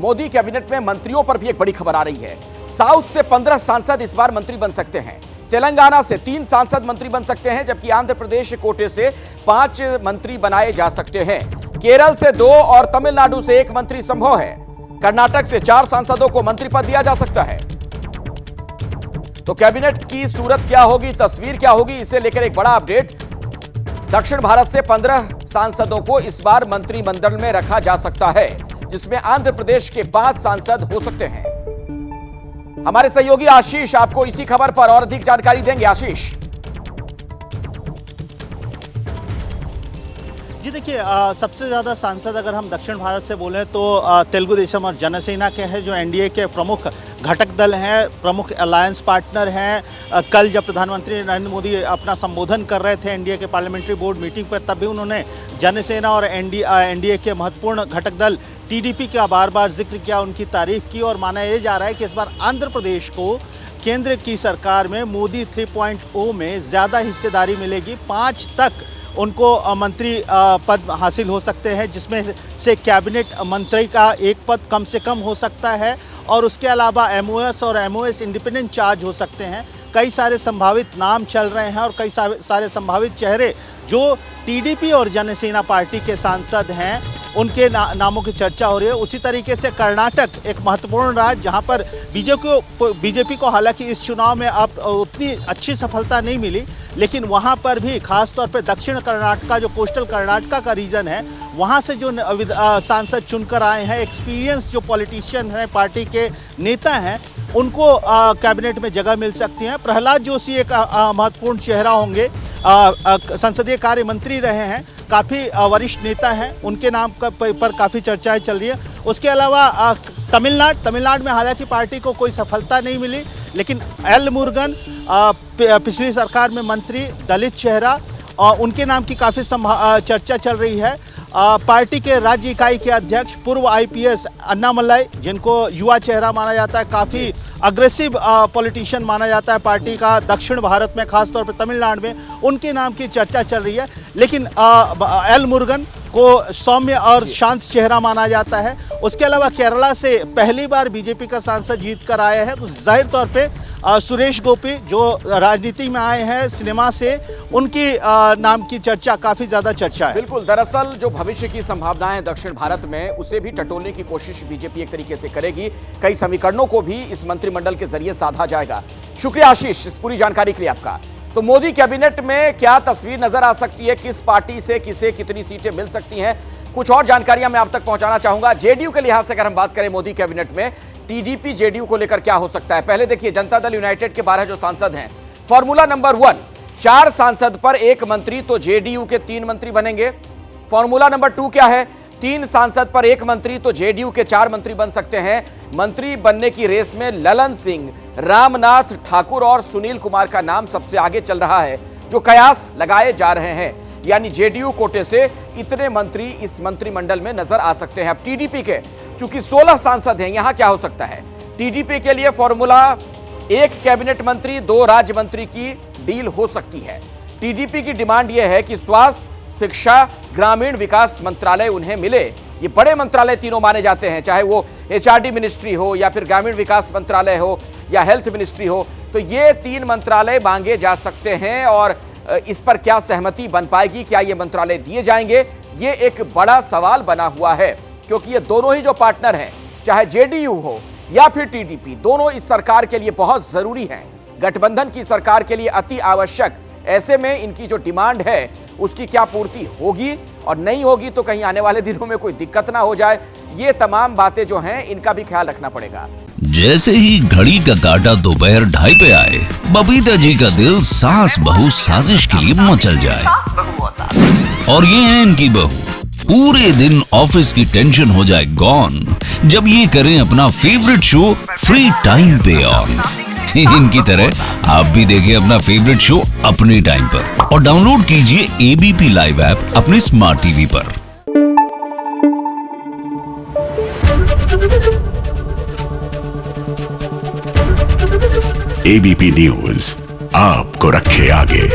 Modi cabinet में मंत्रियों पर भी एक बड़ी खबर आ रही है। साउथ से 15 सांसद इस बार मंत्री बन सकते हैं। तेलंगाना से 3 सांसद मंत्री बन सकते हैं, जबकि आंध्र प्रदेश कोटे से 5 मंत्री बनाए जा सकते हैं। केरल से 2 और तमिलनाडु से 1 मंत्री संभव है। कर्नाटक से 4 सांसदों को मंत्री पद दिया जा सकता है। तो कैबिनेट की सूरत क्या होगी, तस्वीर क्या होगी, इसे लेकर एक बड़ा अपडेट। दक्षिण भारत से 15 सांसदों को इस बार मंत्रिमंडल में रखा जा सकता है, जिसमें आंध्र प्रदेश के 5 सांसद हो सकते हैं। हमारे सहयोगी आशीष आपको इसी खबर पर और अधिक जानकारी देंगे। आशीष जी देखिए, सबसे ज़्यादा सांसद अगर हम दक्षिण भारत से बोलें तो तेलुगु देशम और जनसेना के हैं, जो एनडीए के प्रमुख घटक दल हैं, प्रमुख अलायंस पार्टनर हैं। कल जब प्रधानमंत्री नरेंद्र मोदी अपना संबोधन कर रहे थे एनडीए के पार्लियामेंट्री बोर्ड मीटिंग पर, तब भी उन्होंने जनसेना और एनडीए के महत्वपूर्ण घटक दल टीडीपी का बार बार जिक्र किया, उनकी तारीफ की। और माना यह जा रहा है कि इस बार आंध्र प्रदेश को केंद्र की सरकार में मोदी 3.0 में ज़्यादा हिस्सेदारी मिलेगी। 5 तक उनको मंत्री पद हासिल हो सकते हैं, जिसमें से कैबिनेट मंत्री का 1 पद कम से कम हो सकता है, और उसके अलावा एमओएस और एमओएस इंडिपेंडेंट चार्ज हो सकते हैं। कई सारे संभावित नाम चल रहे हैं और कई सारे संभावित चेहरे जो टीडीपी और जनसेना पार्टी के सांसद हैं, उनके नामों की चर्चा हो रही है। उसी तरीके से कर्नाटक एक महत्वपूर्ण राज्य, जहां पर बीजेपी को हालांकि इस चुनाव में अब उतनी अच्छी सफलता नहीं मिली, लेकिन वहां पर भी खासतौर पे दक्षिण कर्नाटका, जो कोस्टल कर्नाटका का रीजन है, वहां से जो सांसद चुनकर आए हैं, एक्सपीरियंस जो पॉलिटिशियन हैं, पार्टी के नेता हैं, उनको कैबिनेट में जगह मिल सकती है। प्रहलाद जोशी एक महत्वपूर्ण चेहरा होंगे, संसदीय कार्य मंत्री रहे हैं, काफ़ी वरिष्ठ नेता हैं, उनके नाम पर काफ़ी चर्चाएं चल रही है। उसके अलावा तमिलनाडु में हालांकि पार्टी को कोई सफलता नहीं मिली, लेकिन एल मुरुगन पिछली सरकार में मंत्री, दलित चेहरा, उनके नाम की काफ़ी चर्चा चल रही है। पार्टी के राज्य इकाई के अध्यक्ष पूर्व आईपीएस अन्नामलाई, जिनको युवा चेहरा माना जाता है, काफ़ी अग्रेसिव पॉलिटिशियन माना जाता है पार्टी का दक्षिण भारत में, खासतौर पर तमिलनाडु में, उनके नाम की चर्चा चल रही है। लेकिन एल मुरुगन को सौम्य और शांत चेहरा माना जाता है। उसके अलावा केरला से पहली बार बीजेपी का सांसद जीत कर आए हैं, तो जाहिर तौर पे सुरेश गोपी जो राजनीति में आए हैं सिनेमा से, उनकी नाम की चर्चा काफ़ी ज़्यादा चर्चा है। बिल्कुल, दरअसल जो भविष्य की संभावनाएं दक्षिण भारत में, उसे भी टटोलने की कोशिश बीजेपी एक तरीके से करेगी। कई समीकरणों को भी इस मंत्रिमंडल के जरिए साधा जाएगा। शुक्रिया आशीष इस पूरी जानकारी के लिए आपका। तो मोदी कैबिनेट में क्या तस्वीर नजर आ सकती है, किस पार्टी से किसे कितनी सीटें मिल सकती हैं, कुछ और जानकारियां मैं आप तक पहुंचाना चाहूंगा। जेडीयू के लिहाज से अगर हम बात करें मोदी कैबिनेट में, टीडीपी जेडीयू को लेकर क्या हो सकता है। पहले देखिए, जनता दल यूनाइटेड के 12 जो सांसद हैं, फॉर्मूला नंबर 1, 4 सांसद पर 1 मंत्री, तो जेडीयू के 3 मंत्री बनेंगे। फॉर्मूला नंबर 2 क्या है, 3 सांसद पर 1 मंत्री, तो जेडीयू के 4 मंत्री बन सकते हैं। मंत्री बनने की रेस में ललन सिंह, रामनाथ ठाकुर और सुनील कुमार का नाम सबसे आगे चल रहा है, जो कयास लगाए जा रहे हैं। यानी जेडीयू कोटे से इतने मंत्री इस मंत्रिमंडल में नजर आ सकते हैं। अब टीडीपी के चूंकि 16 सांसद हैं, यहां क्या हो सकता है। टीडीपी के लिए फॉर्मूला 1 कैबिनेट मंत्री, 2 राज्य मंत्री की डील हो सकती है। टीडीपी की डिमांड यह है कि स्वास्थ्य, शिक्षा, ग्रामीण विकास मंत्रालय उन्हें मिले। ये बड़े मंत्रालय तीनों माने जाते हैं, चाहे वो एचआरडी मिनिस्ट्री हो या फिर ग्रामीण विकास मंत्रालय हो या हेल्थ मिनिस्ट्री हो, तो ये 3 मंत्रालय मांगे जा सकते हैं। और इस पर क्या सहमति बन पाएगी, क्या ये मंत्रालय दिए जाएंगे, ये एक बड़ा सवाल बना हुआ है, क्योंकि ये दोनों ही जो पार्टनर हैं, चाहे जेडीयू हो या फिर टीडीपी, दोनों इस सरकार के लिए बहुत जरूरी हैं, गठबंधन की सरकार के लिए अति आवश्यक। ऐसे में इनकी जो डिमांड है उसकी क्या पूर्ति होगी और नहीं होगी, तो कहीं आने वाले दिनों में कोई दिक्कत ना हो जाए, ये तमाम बातें जो हैं इनका भी ख्याल रखना पड़ेगा। जैसे ही घड़ी का काटा दोपहर 2:30 पे आए, बबीता जी का दिल सास बहू साजिश के लिए मचल जाए। और ये है इनकी बहू, पूरे दिन ऑफिस की टेंशन हो जाए गॉन जब ये करें अपना फेवरेट शो फ्री टाइम पे ऑन। इनकी तरह आप भी देखें अपना फेवरेट शो अपने टाइम पर और डाउनलोड कीजिए एबीपी लाइव ऐप अपने स्मार्ट टीवी पर। एबीपी न्यूज आपको रखे आगे।